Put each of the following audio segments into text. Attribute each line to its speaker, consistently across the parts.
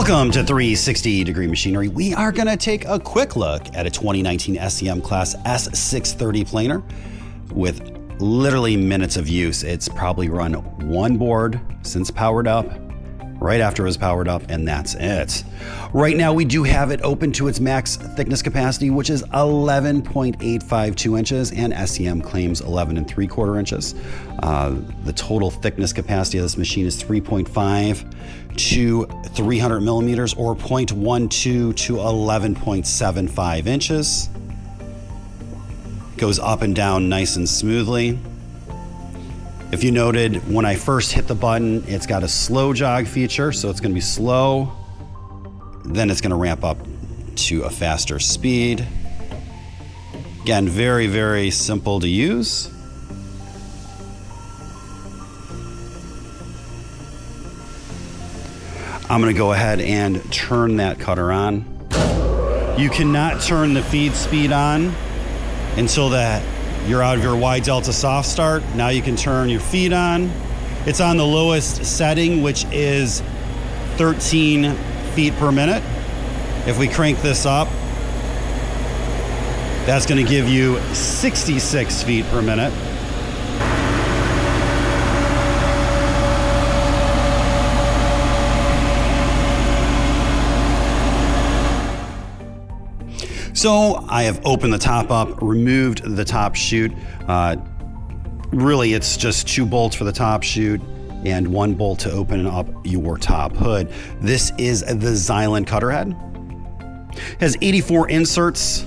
Speaker 1: Welcome to 360 Degree Machinery. We are going to take a quick look at a 2019 SCM Class S630 planer with literally minutes of use. It's probably run one board since powered up, right after it was powered up, and that's it. Right now we do have it open to its max thickness capacity, which is 11.852 inches, and SCM claims 11 3/4 inches. The total thickness capacity of this machine is 3.5 to 300 millimeters, or 0.12 to 11.75 inches. Goes up and down nice and smoothly. If you noted, when I first hit the button, it's got a slow jog feature, so it's gonna be slow. Then it's gonna ramp up to a faster speed. Again, very, very simple to use. I'm gonna go ahead and turn that cutter on. You cannot turn the feed speed on until you're out of your wide delta soft start. Now you can turn your feed on. It's on the lowest setting, which is 13 feet per minute. If we crank this up, that's gonna give you 66 feet per minute. So I have opened the top up, removed the top chute. Really, it's just 2 bolts for the top chute and 1 bolt to open up your top hood. This is the Xylent cutter head. It has 84 inserts.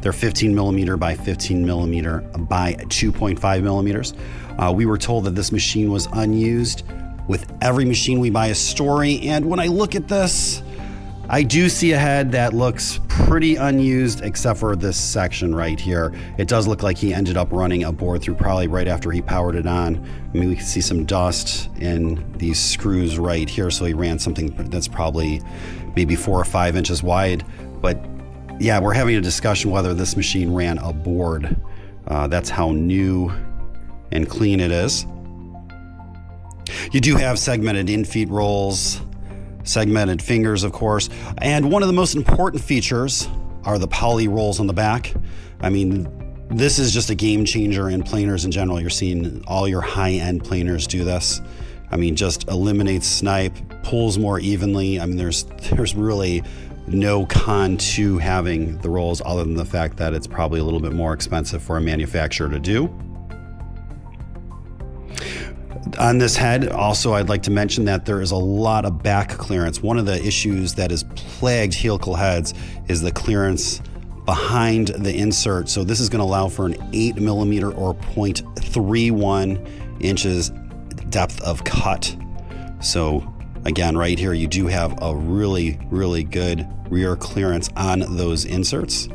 Speaker 1: They're 15 millimeter by 15 millimeter by 2.5 millimeters. We were told that this machine was unused. With every machine we buy a story, and when I look at this, I do see a head that looks pretty unused, except for this section right here. It does look like he ended up running a board through probably right after he powered it on. I mean, we can see some dust in these screws right here, so he ran something that's probably maybe 4 or 5 inches wide. But yeah, we're having a discussion whether this machine ran a board. That's how new and clean it is. You do have segmented in-feed rolls, segmented fingers, of course, and one of the most important features are the poly rolls on the back. I mean, this is just a game changer in planers in general. You're seeing all your high-end planers do this. I mean, just eliminates snipe, pulls more evenly. I mean, there's really no con to having the rolls other than the fact that it's probably a little bit more expensive for a manufacturer to do. On this head, also, I'd like to mention that there is a lot of back clearance. One of the issues that has plagued helical heads is the clearance behind the insert. So this is going to allow for an 8 millimeter or 0.31 inches depth of cut. So again, right here, you do have a really, really good rear clearance on those inserts.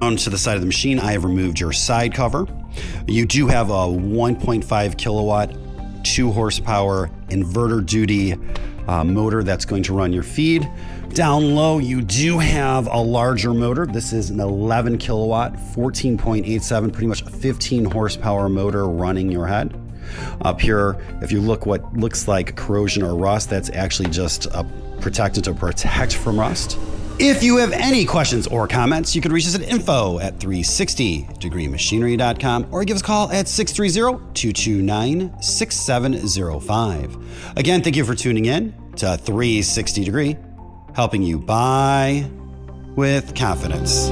Speaker 1: On to the side of the machine, I have removed your side cover. You do have a 1.5 kilowatt, 2 horsepower inverter duty motor that's going to run your feed. Down low, you do have a larger motor. This is an 11 kilowatt, 14.87, pretty much a 15 horsepower motor running your head. Up here, if you look what looks like corrosion or rust, that's actually just a protectant to protect from rust. If you have any questions or comments, you can reach us at info@360degreemachinery.com or give us a call at 630-229-6705. Again, thank you for tuning in to 360 Degree, helping you buy with confidence.